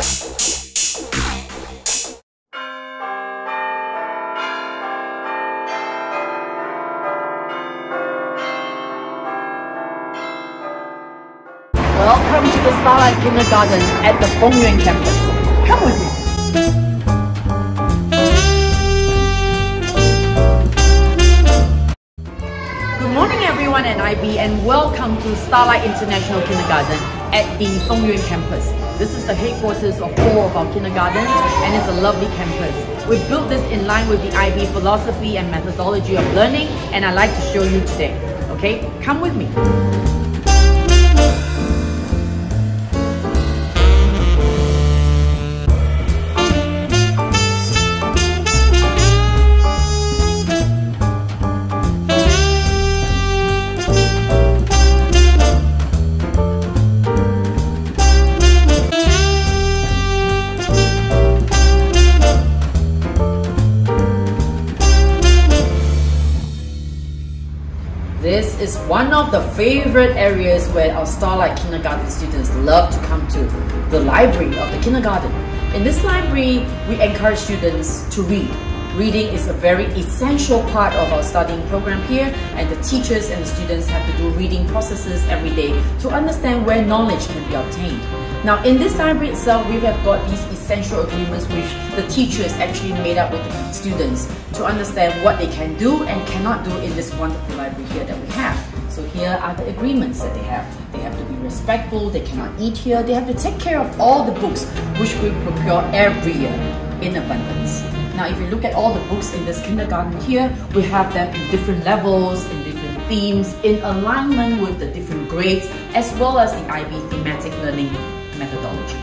Welcome to the Starlight Kindergarten at the Fengyuan campus. Come with me. Good morning everyone at IB and welcome to Starlight International Kindergarten at the Fengyuan campus. This is the headquarters of 4 of our kindergartens and it's a lovely campus. We built this in line with the IB philosophy and methodology of learning and I'd like to show you today. Okay, come with me. This is one of the favorite areas where our Starlight Kindergarten students love to come to, the library of the kindergarten. In this library, we encourage students to read. Reading is a very essential part of our studying program here, and the teachers and the students have to do reading processes every day to understand where knowledge can be obtained. Now, in this library itself, we have got these essential agreements which the teachers actually made up with the students to understand what they can do and cannot do in this wonderful library here that we have. So here are the agreements that they have. They have to be respectful, they cannot eat here, they have to take care of all the books which we procure every year in abundance. Now, if you look at all the books in this kindergarten here, we have them in different levels, in different themes, in alignment with the different grades, as well as the IB thematic learning methodology.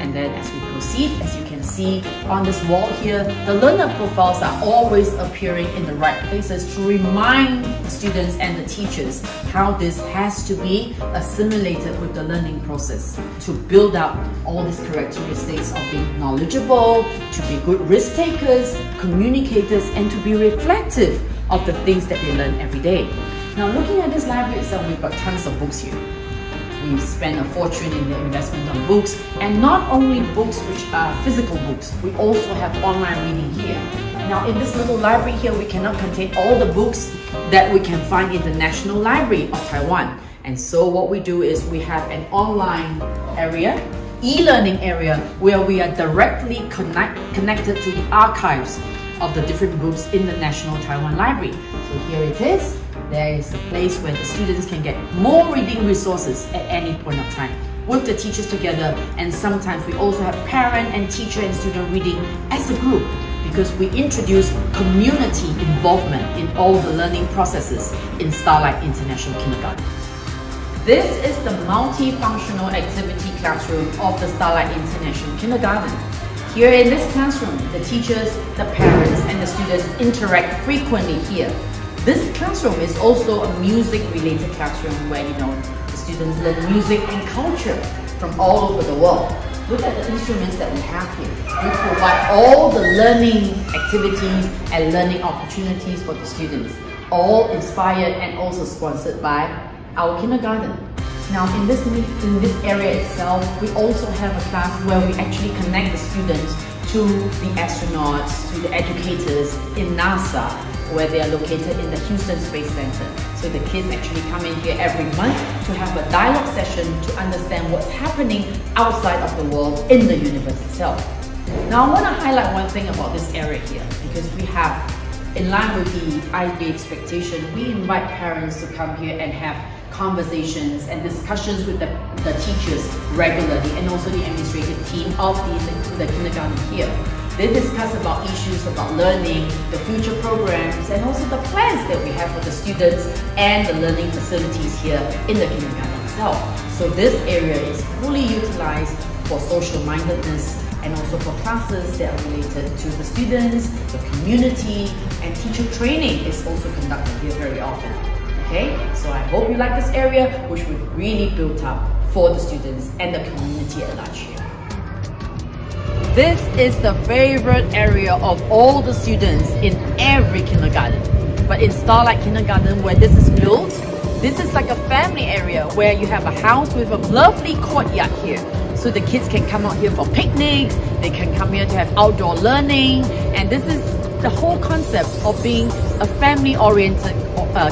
And then as we proceed, as you can see on this wall here, the learner profiles are always appearing in the right places to remind the students and the teachers how this has to be assimilated with the learning process to build up all these characteristics of being knowledgeable, to be good risk takers, communicators, and to be reflective of the things that they learn every day. Now, looking at this library itself, we've got tons of books here. We spend a fortune in the investment on books, and not only books which are physical books, we also have online reading here. Now, in this little library here, we cannot contain all the books that we can find in the National Library of Taiwan. And so what we do is we have an online area, e-learning area, where we are directly connected to the archives of the different books in the National Taiwan Library. So here it is. There is a place where the students can get more reading resources at any point of time with the teachers together, and sometimes we also have parent and teacher and student reading as a group because we introduce community involvement in all the learning processes in Starlight International Kindergarten. This is the multifunctional activity classroom of the Starlight International Kindergarten. Here in this classroom, the teachers, the parents and the students interact frequently here. This classroom is also a music-related classroom where the students learn music and culture from all over the world. Look at the instruments that we have here. We provide all the learning activities and learning opportunities for the students, all inspired and also sponsored by our kindergarten. Now, in this area itself, we also have a class where we actually connect the students to the astronauts, to the educators in NASA, where they are located in the Houston Space Center. So the kids actually come in here every month to have a dialogue session to understand what's happening outside of the world in the universe itself. Now, I want to highlight one thing about this area here, because we have, in line with the IB expectation, we invite parents to come here and have conversations and discussions with the teachers regularly, and also the administrative team of the kindergarten here. They discuss about issues about learning, the future programs, and also the plans that we have for the students and the learning facilities here in the kindergarten itself. So this area is fully utilized for social mindedness and also for classes that are related to the students, the community, and teacher training is also conducted here very often. Okay, so I hope you like this area, which we've really built up for the students and the community at large here. This is the favorite area of all the students in every kindergarten. But in Starlight Kindergarten, where this is built, this is like a family area where you have a house with a lovely courtyard here. So the kids can come out here for picnics, they can come here to have outdoor learning, and this is the whole concept of being a family-oriented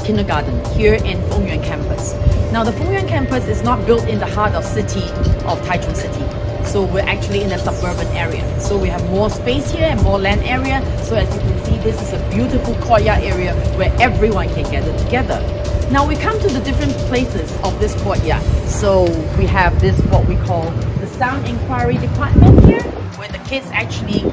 kindergarten here in Fengyuan campus. Now the Fengyuan campus is not built in the heart of Taichung City. So we're actually in a suburban area. So we have more space here and more land area. So as you can see, this is a beautiful courtyard area where everyone can gather together. Now we come to the different places of this courtyard. So we have this, what we call the sound inquiry department here, where the kids actually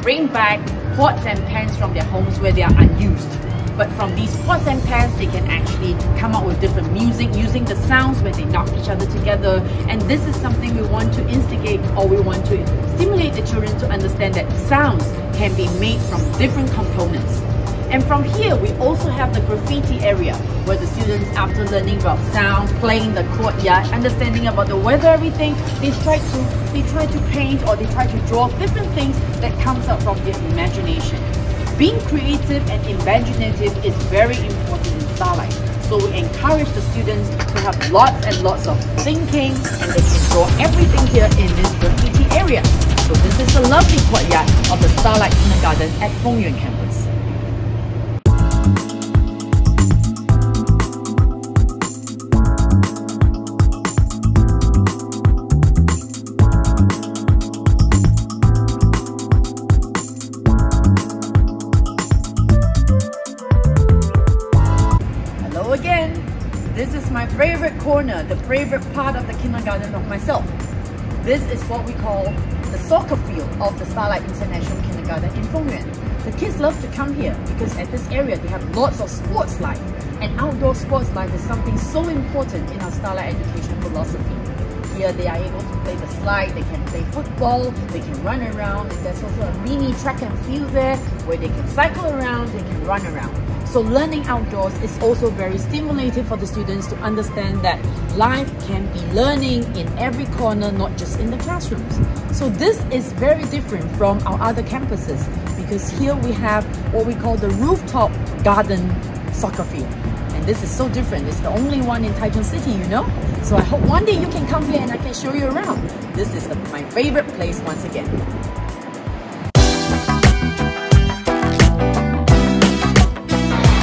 bring back pots and pans from their homes where they are unused. But from these pots and pans, they can actually come up with different music using the sounds when they knock each other together. And this is something we want to instigate, or we want to stimulate the children to understand that sounds can be made from different components. And from here, we also have the graffiti area, where the students, after learning about sound, playing the courtyard, understanding about the weather, everything, they try to paint or they try to draw different things that comes out from their imagination. Being creative and imaginative is very important in Starlight. So we encourage the students to have lots and lots of thinking, and they can draw everything here in this graffiti area. So this is the lovely courtyard of the Starlight Kindergarten at Fengyuan campus. Again, this is my favorite corner, the favorite part of the kindergarten of myself. This is what we call the soccer field of the Starlight International Kindergarten in Fengyuan. The kids love to come here because at this area they have lots of sports life, and outdoor sports life is something so important in our Starlight education philosophy. Here they are able to play the slide, they can play football, they can run around, and there's also a mini track and field there where they can cycle around, they can run around. So learning outdoors is also very stimulating for the students to understand that life can be learning in every corner, not just in the classrooms. So this is very different from our other campuses, because here we have what we call the rooftop garden soccer field. And this is so different. It's the only one in Taichung City, you know? So I hope one day you can come here and I can show you around. This is my favorite place once again.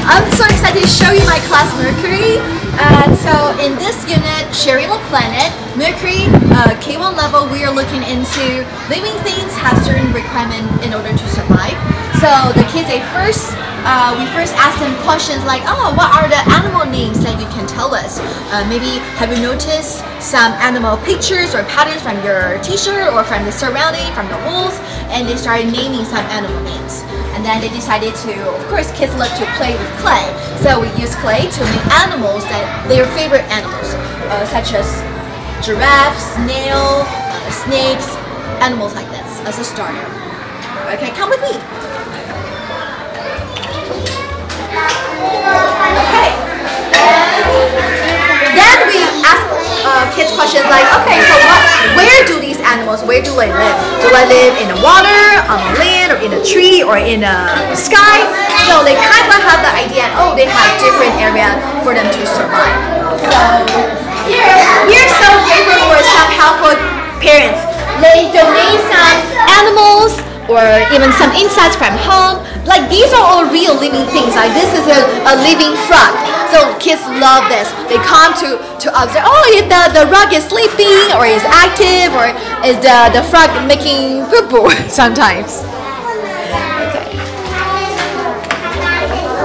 I'm so excited to show you my class Mercury. So in this unit, Sharing the Planet, Mercury K1 level, we are looking into living things have certain requirements in order to survive. So the kids, we first ask them questions like, oh, what are the animal names that you can tell us? Maybe have you noticed some animal pictures or patterns from your t-shirt or from the surrounding, from the walls? And they started naming some animal names. And then they decided to, of course, kids love to play with clay. So we use clay to make animals that their favorite animals, such as giraffes, snail, snakes, animals like this as a starter. Okay, come with me. Okay. Then we ask kids questions like, okay, so where do these animals, where do they live? Do they live in the water, on the land, or in a tree, or in the sky? So they kind of have the idea, oh, they have different areas for them to survive. So here, we are so grateful for some helpful parents. They donate some animals or even some insects from home. Like these are all real living things. Like this is a living frog. So kids love this. They come to observe, oh, if the frog is sleeping or is active, or is the frog making poo-poo sometimes. Okay.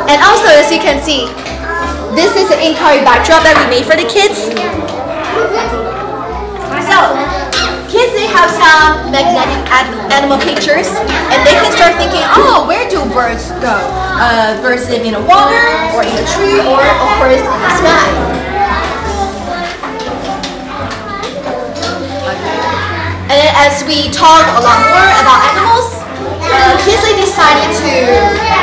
And also, as you can see, this is an inquiry backdrop that we made for the kids. So, kids, they have some magnetic animal pictures, and they can start thinking, oh, where do birds go? Birds live in the water, or in a tree, or of course in the sky. Okay. And then as we talk a lot more about animals, kids, they decided to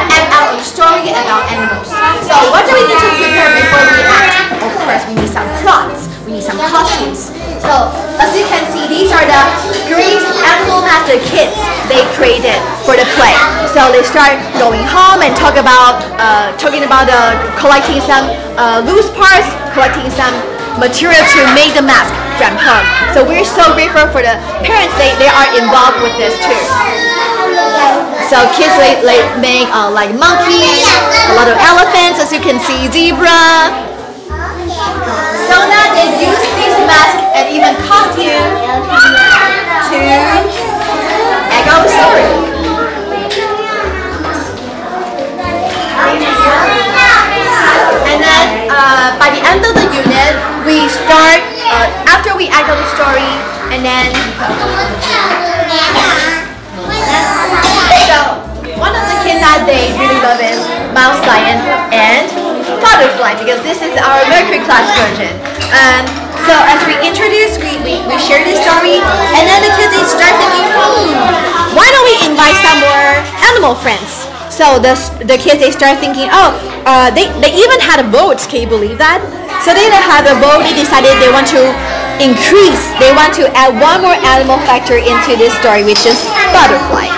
act out a story about animals. So what do we need to prepare before we act? Of course, we need some props, we need some costumes. So as you can see, these are the great animal masks the kids they created for the play. So they start going home and talking about collecting some loose parts, collecting some material to make the mask from home. So we're so grateful for the parents, they are involved with this too. So kids make like monkeys, a lot of elephants, as you can see, zebra. So now they use these masks and even costume to echo the story. And then by the end of the unit, we start, after we echo the story, and then so one of the kids that they really love is mouse, lion, and butterfly, because this is our Mercury class version. So as we introduce, we share this story, and then the kids they start thinking, why don't we invite some more animal friends? So the kids they start thinking, they even had a vote. Can you believe that? So they had a vote. They decided they want to increase. They want to add one more animal factor into this story, which is butterfly.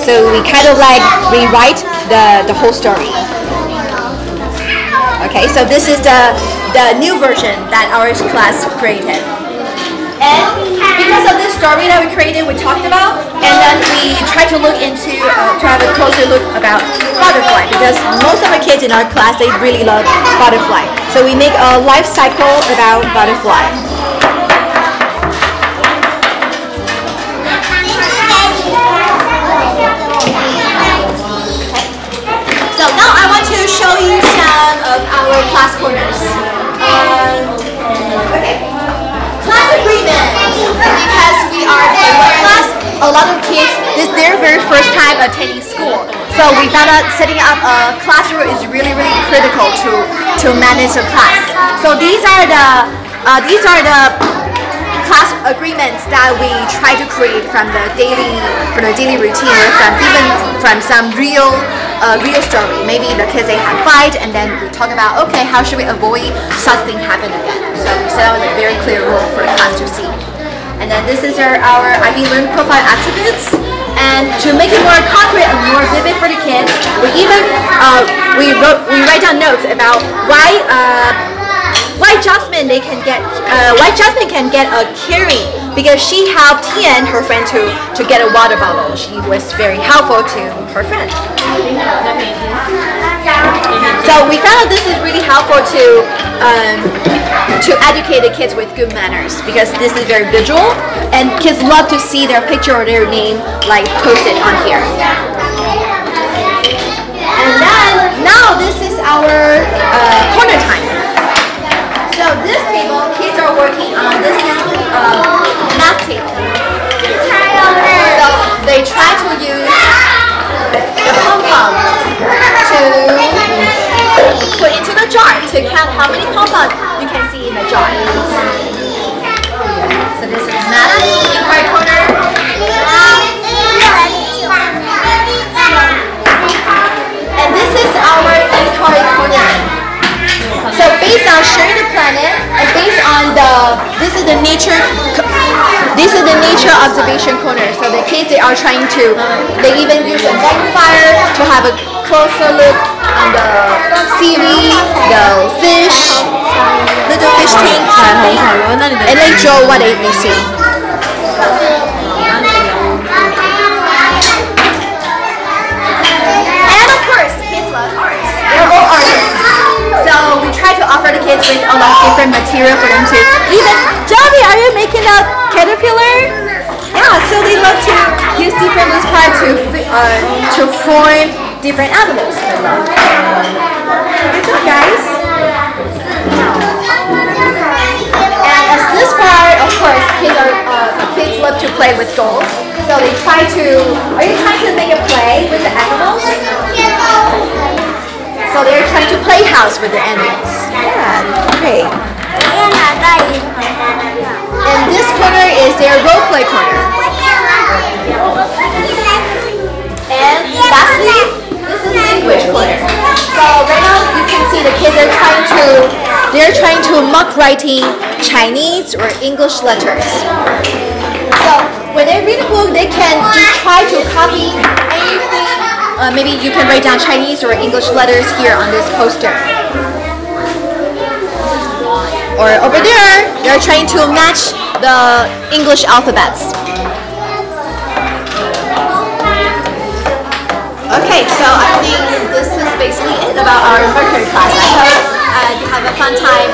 So we kind of like rewrite the whole story. Okay, so this is the new version that our class created. And because of this story that we created, we talked about, and then we tried to look into, to have a closer look about butterfly, because most of the kids in our class, they really love butterfly. So we make a life cycle about butterfly. So now I want to show you some of our class corners. Okay. Class agreement. Because we are a class, a lot of kids, this is their very first time attending school. So we found out setting up a classroom is really, really critical to manage a class. So these are the class agreements that we try to create from the daily routine, or from some real story. Maybe the kids they have fight, and then we talk about, okay, how should we avoid such thing happen again? So we set out a very clear rule for the class to see. And then this is our IB Learn Profile attributes. And to make it more concrete and more vivid for the kids, we even we write down notes about why Jasmine can get a carry, because she helped Tian, her friend, to get a water bottle. She was very helpful to her friend. So we found out this is really helpful to educate the kids with good manners, because this is very visual, and kids love to see their picture or their name like posted on here. And then now this is our corner time. So this table, kids are working on, this is math table. So they try to use the pom-pom to put into the jar to count how many pom-poms you can see in the jar. So this is math inquiry corner. And this is our inquiry corner. So based on sharing the planet, and based on this is the nature observation corner. So the kids they are trying to, they even use a magnifier to have a closer look on the seaweed, the fish, little fish tank, and they draw what they see. And of course, kids love arts. They're all artists. So we try to offer the kids with a lot of different material for them to even, Johnny, are you making a caterpillar? Yeah, so they love to use different loose parts to form different animals. They love. Good job, guys. And as this part, of course, kids love to play with dolls. So they try to. Are you trying to make a play with the animals? So they're trying to play house with the animals. Yeah, great. And this corner is their role play corner. And lastly, this is the English corner. So right now you can see the kids are trying to mock writing Chinese or English letters. So when they read a book, they can just try to copy anything. Maybe you can write down Chinese or English letters here on this poster. or over there, they're trying to match the English alphabets. Okay, so I think this is basically it about our Mercury class. I hope you have a fun time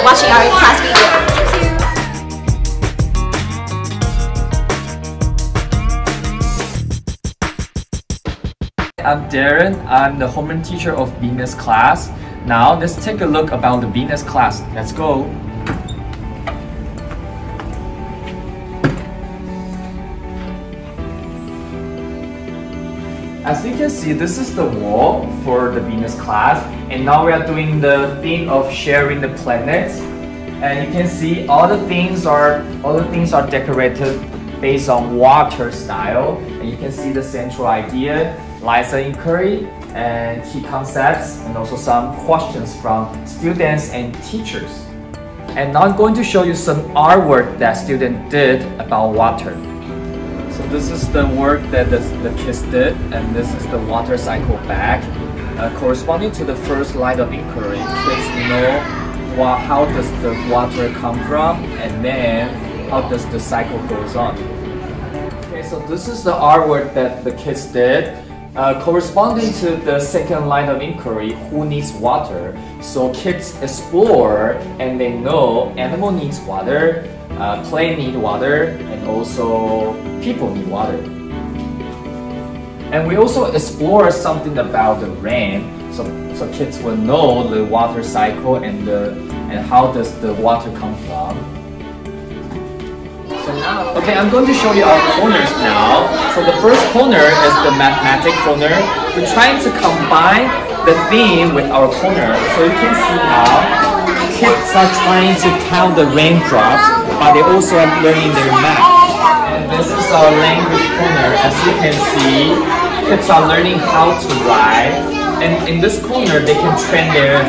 watching our class video. I'm Darren. I'm the homeroom teacher of Venus class. Now let's take a look about the Venus class. Let's go. As you can see, this is the wall for the Venus class, and now we are doing the theme of sharing the planets. And you can see all the things are decorated based on water style, and you can see the central idea, lies an inquiry and key concepts, and also some questions from students and teachers. And now I'm going to show you some artwork that students did about water. So this is the work that the kids did, and this is the water cycle bag. Corresponding to the first line of inquiry, kids know how does the water come from, and then how does the cycle goes on. Okay, so this is the artwork that the kids did. Corresponding to the second line of inquiry, who needs water? So kids explore and they know animal needs water, plant need water, and also people need water. And we also explore something about the rain, so kids will know the water cycle and how does the water come from. So now, okay, I'm going to show you our corners now. So the first corner is the mathematics corner. We're trying to combine the theme with our corner. So you can see now, kids are trying to count the raindrops, but they also are learning their math. And this is our language corner. As you can see, kids are learning how to write. And in this corner, they can train their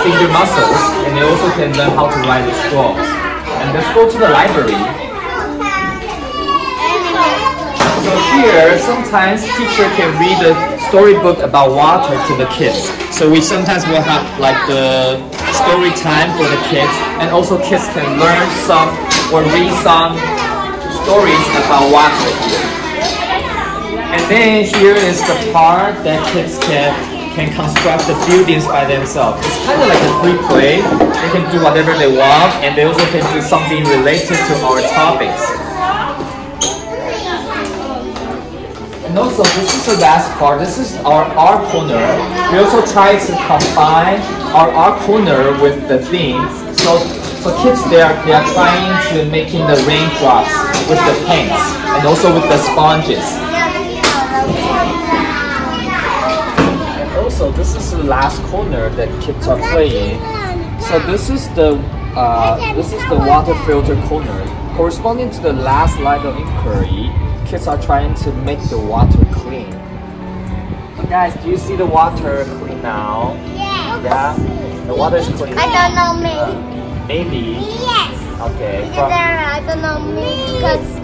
finger muscles, and they also can learn how to write with scrolls. And let's go to the library. So here, sometimes teacher can read a storybook about water to the kids. So we sometimes will have like the story time for the kids, and also kids can learn some or read some stories about water here. And then here is the part that kids can construct the buildings by themselves. It's kind of like a free play. They can do whatever they want, and they also can do something related to our topics. And also, this is the last part. This is our art corner. We also try to combine our art corner with the theme. So kids, they are trying to making the raindrops with the paints and also with the sponges. And also, this is the last corner that kids are playing. So this is the water filter corner. Corresponding to the last line of inquiry, kids are trying to make the water clean. So guys, do you see the water clean now? Yes. Yeah? The water is clean. I don't know, maybe. Maybe? Yes. Okay. Because I don't know, maybe because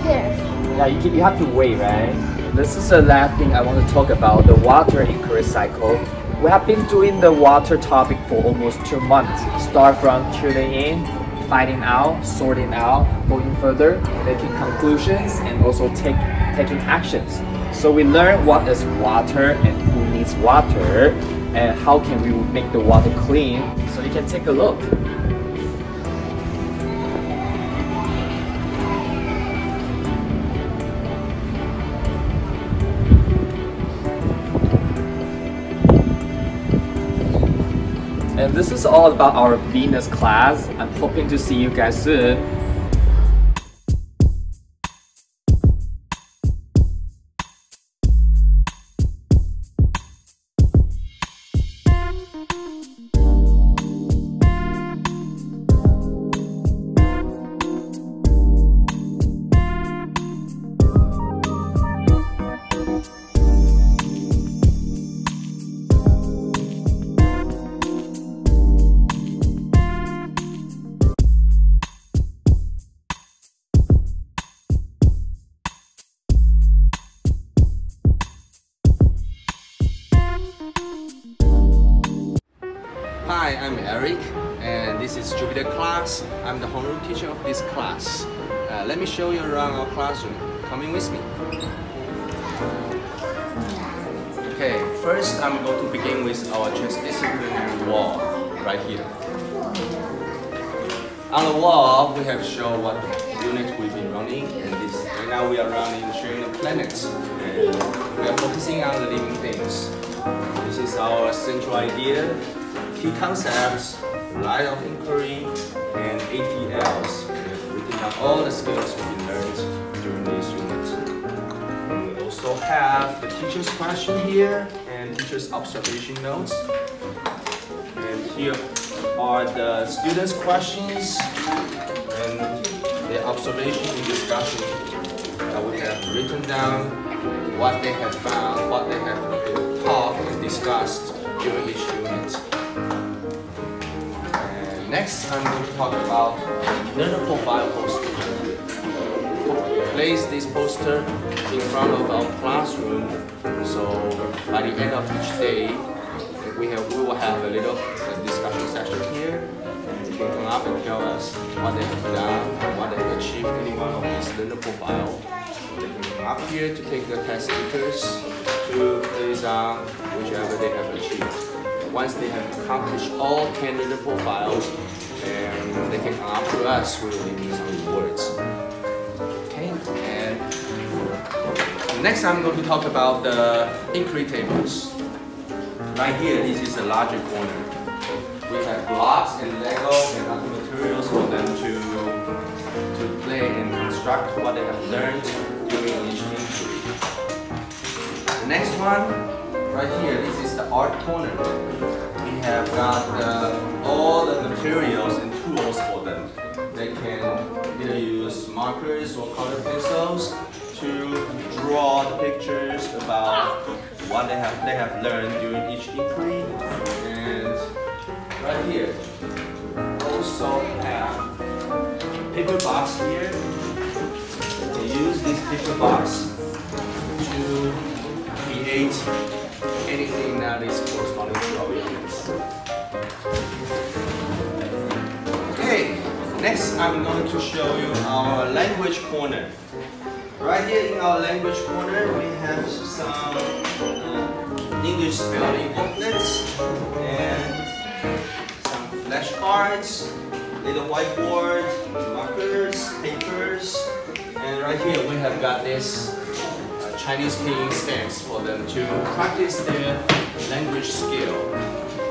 there. Yeah, you have to wait, right? This is the last thing I want to talk about, the water inquiry cycle. We have been doing the water topic for almost 2 months. Start from tuning in, finding out, sorting out, going further, making conclusions, and also taking actions. So we learn what is water and who needs water, and how can we make the water clean. So you can take a look. And this is all about our Venus class. I'm hoping to see you guys soon. Hi, I'm Eric, and this is Jupiter class. I'm the homeroom teacher of this class. Let me show you around our classroom. Coming with me. Okay, first I'm going to begin with our transdisciplinary wall right here. On the wall, we have shown what unit we've been running, and right now we are running sharing the planets, and we are focusing on the living things. This is our central idea, key concepts, line of inquiry, and ATLs. We have written down all the skills we've been learned during this unit. And we also have the teacher's question here and teacher's observation notes. And here are the students' questions and the observation and discussion that we have written down, what they have found, what they have talked and discussed during each unit. And next, I'm going to talk about learner profile poster. Place this poster in front of our classroom, so by the end of each day, we will have a little discussion session here. You can come up and tell us what they have done, what they have achieved in any one of these learner profile. They can come up here to take the test stickers to place on whichever they have achieved. Once they have accomplished all 10 learner profiles, then they can come up to us. We will leave you some rewards. Okay, and next I'm going to talk about the inquiry tables. Right here, this is a larger corner. We have blocks and Lego and other materials for them to play and construct what they have learned during each inquiry. The next one, right here, this is the art corner. We have got all the materials and tools for them. They can either use markers or color pencils to draw the pictures about what they have learned during each inquiry. And right here, also have paper box here. They use this paper box to create anything that is corresponding to our units. Okay, next I'm going to show you our language corner. Right here in our language corner, we have some English spelling booklets and some flashcards, little whiteboard, markers, papers, and right here we have got this Chinese pinyin stamps for them to practice their language skill.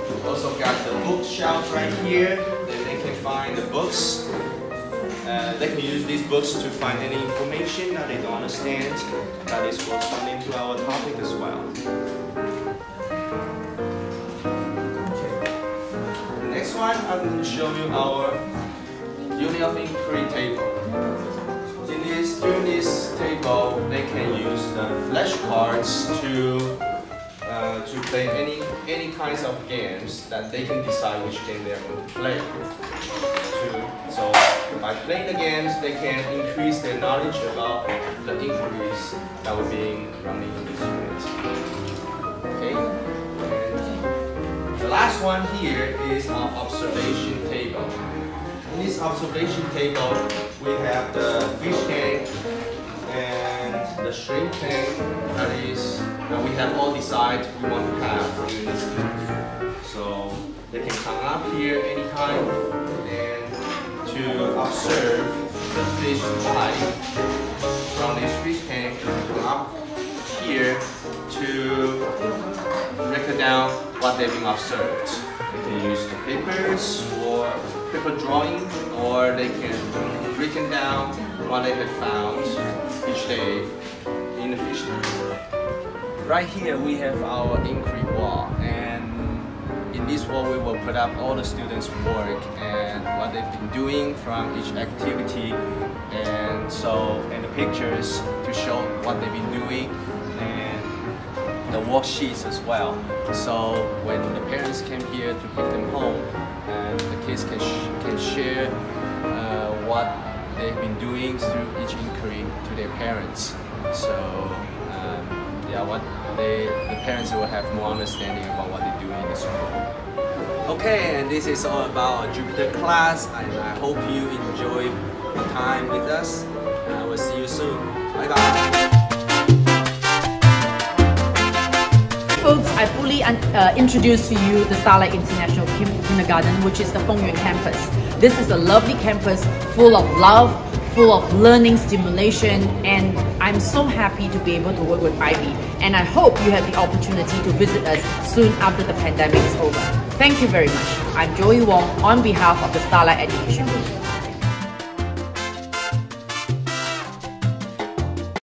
We also got the bookshelf right here, that they can find the books. They can use these books to find any information that they don't understand that is corresponding to our topic as well. The next one, I'm going to show you our unit of inquiry table. During this table, they can use the flashcards to play any kinds of games that they can decide which game they are going to play. So by playing the games, they can increase their knowledge about the inquiries that were being running in this unit. Okay. And the last one here is our observation table. In this observation table, we have the fish tank and the shrimp tank that we have all decided we want to have during this unit. So they can come up here anytime and to observe the fish life from this fish tank, come up here to record down what they've been observed. They can use the papers or paper drawing, or they can written down what they have found each day in the fish tank. Right here we have our inquiry wall, and in this wall we will put up all the students' work and what they've been doing from each activity, and the pictures to show what they've been doing, and the worksheets as well. So when the parents came here to pick them home, and the kids can share what they've been doing through each inquiry to their parents. So the parents will have more understanding about what they do in the school. Okay, and this is all about our Jupiter class, and I hope you enjoy your time with us. And I will see you soon. Bye bye. Folks, I fully introduce to you the Starlight International Kindergarten, which is the Fengyuan campus. This is a lovely campus full of love, full of learning stimulation, and I'm so happy to be able to work with Ivy. And I hope you have the opportunity to visit us soon after the pandemic is over. Thank you very much. I'm Joey Wong on behalf of the Starlight Education Group.